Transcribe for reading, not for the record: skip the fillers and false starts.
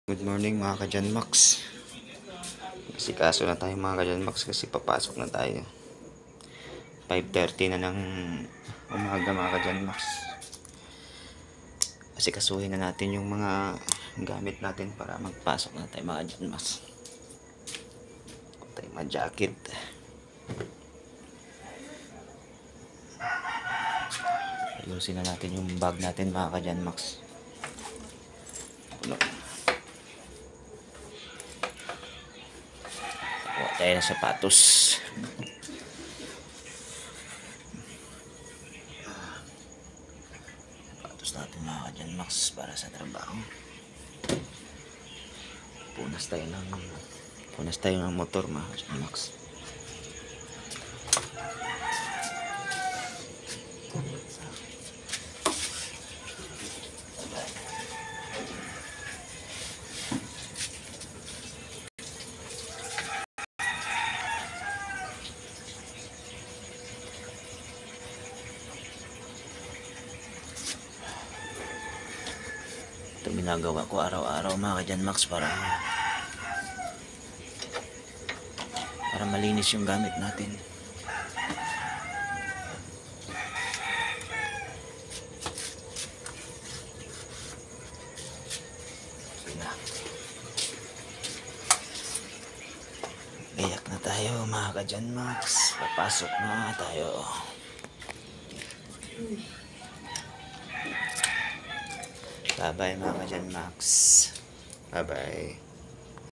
Good morning mga ka-Janmax. Kasi kaso na tayo mga ka-Janmax kasi papasok na tayo. 5:30 na ng umaga mga ka-Janmax. Kasi kasuhin na natin yung mga gamit natin para magpasok na tayo mga ka-Janmax. Kung tayo mga jacket. Ayusin na natin yung bag natin mga ka-Janmax. Puno. Kuha tayo ng sapatos. Sapatos natin mga ka-Janmax para sa trabaho. Punas tayo ng motor mga ka-Janmax. Ito ginagawa ko araw-araw mga ka-Janmax para malinis yung gamit natin. Gayak na tayo mga ka-Janmax. Papasok na tayo. Bye bye mga ka-Janmax. Bye bye.